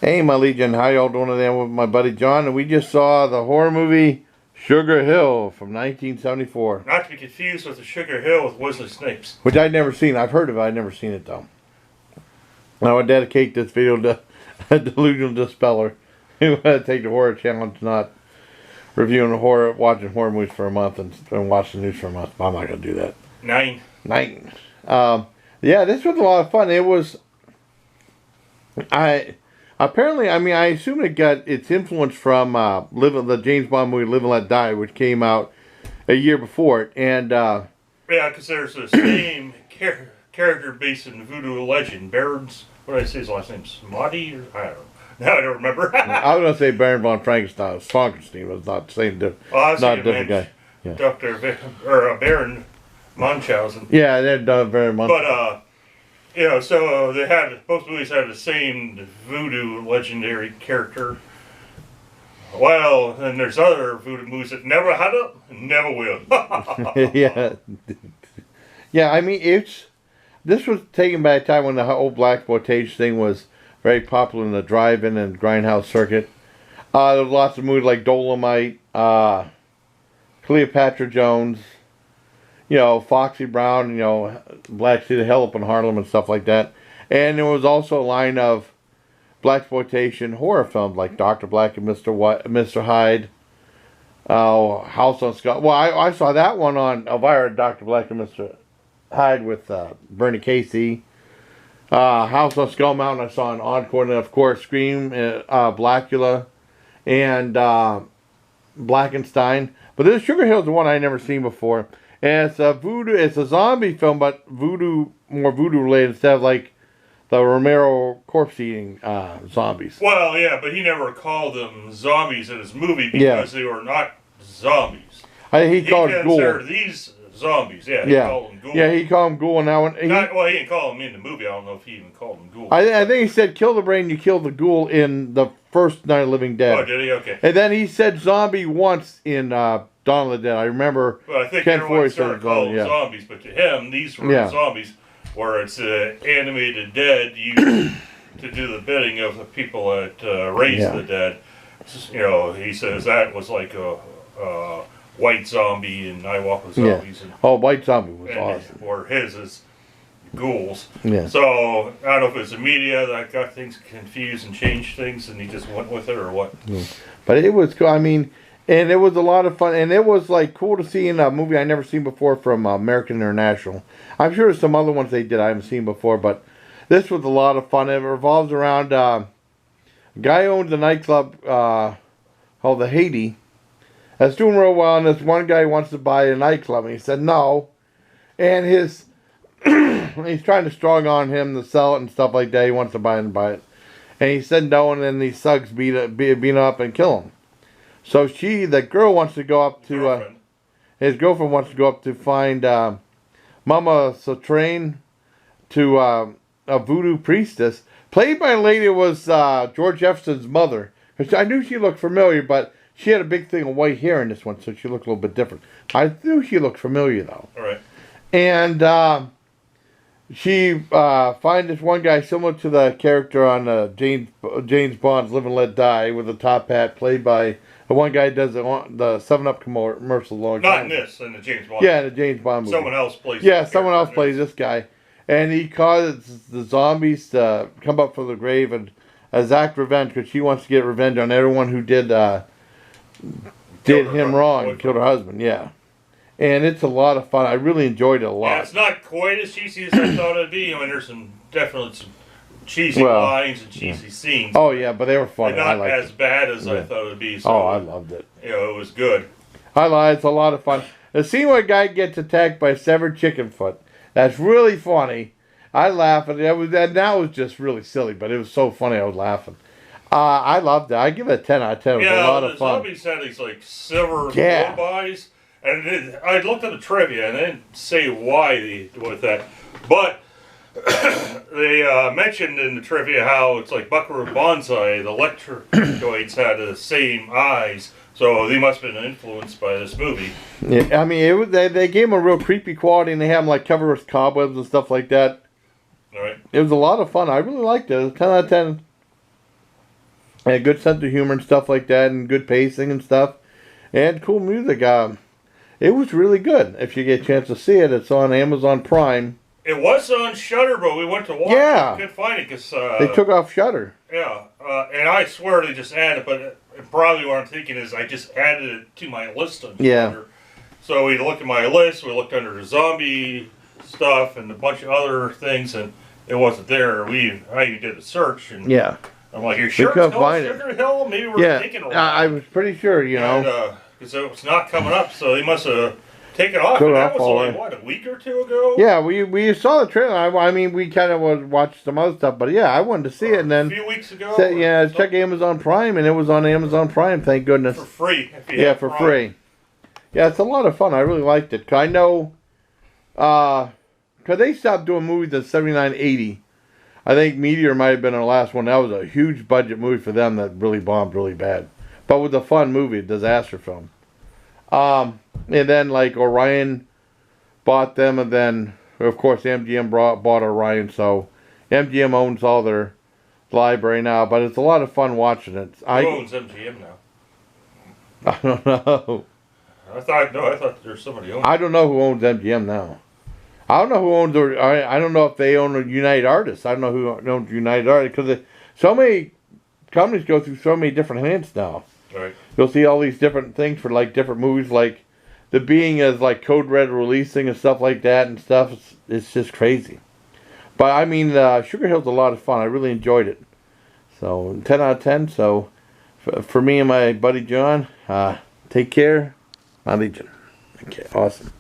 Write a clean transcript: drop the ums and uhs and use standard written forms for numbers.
Hey, my Legion, how y'all doing today? I'm with my buddy John, and we just saw the horror movie Sugar Hill from 1974, Not to be confused with the Sugar Hill with Wesley Snipes. which I'd never seen. I've heard of it, I'd never seen it though. I would dedicate this video to a delusional dispeller who had to take the horror challenge, not reviewing horror, watching horror movies for a month and watch the news for a month. I'm not going to do that. 9. Yeah, this was a lot of fun. It was, I assume it got its influence from the James Bond movie Live and Let Die, which came out a year before it. And Yeah, because there's the same character based in voodoo legend. Baron's, what did I say his last name? Smoddy? Or I don't know. Now I don't remember. I was going to say Baron von Frankenstein was not the same, not a different guy. Yeah. Baron Munchausen. Yeah, they're very much. But, so both movies had the same voodoo legendary character. Well, then there's other voodoo movies that never had it and never will. Yeah. Yeah, I mean, this was taken by a time when the old blaxploitation thing was very popular in the drive-in and grindhouse circuit. There was lots of movies like Dolomite, Cleopatra Jones, Foxy Brown, Black City Hell up in Harlem and stuff like that. And there was also a line of blaxploitation horror films like Dr. Black and Mr. Hyde, House on Skull. Well, I saw that one on Elvira, Dr. Black and Mr. Hyde with Bernie Casey. House on Skull Mountain I saw an encore, and of course Scream, Blackula, and Blackenstein. But this Sugar Hill is the one I never seen before. And it's a zombie film, but more voodoo related instead of like the Romero corpse eating zombies. Well, yeah, but he never called them zombies in his movie because they were not zombies. He called considered these zombies. Yeah, he called them ghouls. Yeah, he called them ghoul. Now, he didn't call them in the movie. I don't know if he even called them ghouls. I think he said kill the brain, you kill the ghoul in the first Night of the Living Dead. Oh, did he? Okay. And then he said zombie once in Dawn of the Dead. I remember. Well, I think everyone started calling them zombies, but to him, these were zombies, where it's animated dead used to do the bidding of the people that raised the dead. He says that was like a White Zombie and I Walk with Zombies. Yeah. White Zombie was awesome. Or his is ghouls. Yeah. So, I don't know if it's the media that got things confused and changed things and he just went with it or what. Yeah. But it was cool. I mean, and it was a lot of fun. And it was like cool to see in a movie I never seen before from American International. I'm sure there's some other ones they did I haven't seen before, but this was a lot of fun. It revolves around a guy who owns a nightclub called the Haiti. That's doing real well, and this one guy wants to buy a nightclub, and he said no. And he's trying to strong on him to sell it and stuff like that. He wants to buy it. And he said no, and then these thugs beat him up and kill him. So the girl wants to go up to, his girlfriend wants to go up to find Mama Sotrain to a voodoo priestess, played by a lady who was George Jefferson's mother. I knew she looked familiar, but she had a big thing of white hair in this one, so she looked a little bit different. I knew she looked familiar, though. All right. And she finds this one guy similar to the character on James Bond's Live and Let Die with a top hat, played by the one guy who does the 7-Up commercial long time. Not in this, in the James Bond. Yeah, in the James Bond movie. Someone else plays. Yeah, someone else plays this guy, and he causes the zombies to come up from the grave and exact revenge because she wants to get revenge on everyone who did him wrong and killed her husband. Yeah, and it's a lot of fun. I really enjoyed it a lot. Yeah, it's not quite as cheesy as I thought it'd be. I mean, there's definitely some cheesy lines and cheesy scenes. Oh yeah, but they were funny. Not as bad as I thought it'd be. So, I loved it. It was good. It's a lot of fun. The scene where a guy gets attacked by a severed chicken foot. That's really funny. I laughed at it. That was just really silly, but it was so funny. I was laughing. I loved it. I give it a 10 out of 10. It was a lot of fun. The zombies had these like silver eyes, and I looked at the trivia and they didn't say why they with that, but they mentioned in the trivia how it's like Buckaroo Banzai, the electroids had the same eyes, so they must have been influenced by this movie. Yeah, I mean, they gave them a real creepy quality, and they had them like covered with cobwebs and stuff like that. All right. It was a lot of fun. I really liked it. It was 10 out of 10. And a good sense of humor and stuff like that, and good pacing and stuff, and cool music. It was really good. If you get a chance to see it, it's on Amazon Prime. It was on Shudder, but we went to watch Yeah. it. Couldn't find it because they took off Shudder. Yeah, and I swear they just added, but probably what I'm thinking is I just added it to my list on Shudder. Yeah. So we looked at my list. We looked under the zombie stuff and a bunch of other things, and it wasn't there. I even did a search, and Yeah. I'm like, "Are you sure it's couldn't called find it. Sugar Hill? Maybe we're thinking wrong." I was pretty sure, you know. Because it's not coming up, so they must have taken it off. Took And it that off was only, already. what, a week or two ago? Yeah, we saw the trailer. I mean, we kind of watched some other stuff, but yeah, I wanted to see it, and A then few weeks ago? check Amazon Prime, and it was on Amazon Prime. Thank goodness. For free. If you Yeah, have for Prime. free. Yeah, it's a lot of fun. I really liked it. 'Cause I know, because they stopped doing movies at 79, 80. I think Meteor might have been our last one. That was a huge budget movie for them that really bombed really bad. But with a fun movie, a disaster film. And then like Orion bought them, and then of course MGM bought Orion, so MGM owns all their library now. But it's a lot of fun watching it. Who owns MGM now? I don't know. I thought there was somebody owning it. I don't know who owns MGM now. I don't know who owns. I don't know if they own United Artists. I don't know who owns United Artists because so many companies go through so many different hands now. Right. You'll see all these different things for like different movies, like the Being as like Code Red releasing and stuff like that and stuff. It's just crazy. But I mean, Sugar Hill's a lot of fun. I really enjoyed it. So 10 out of 10. So for me and my buddy John, take care. My Legion. Okay, awesome.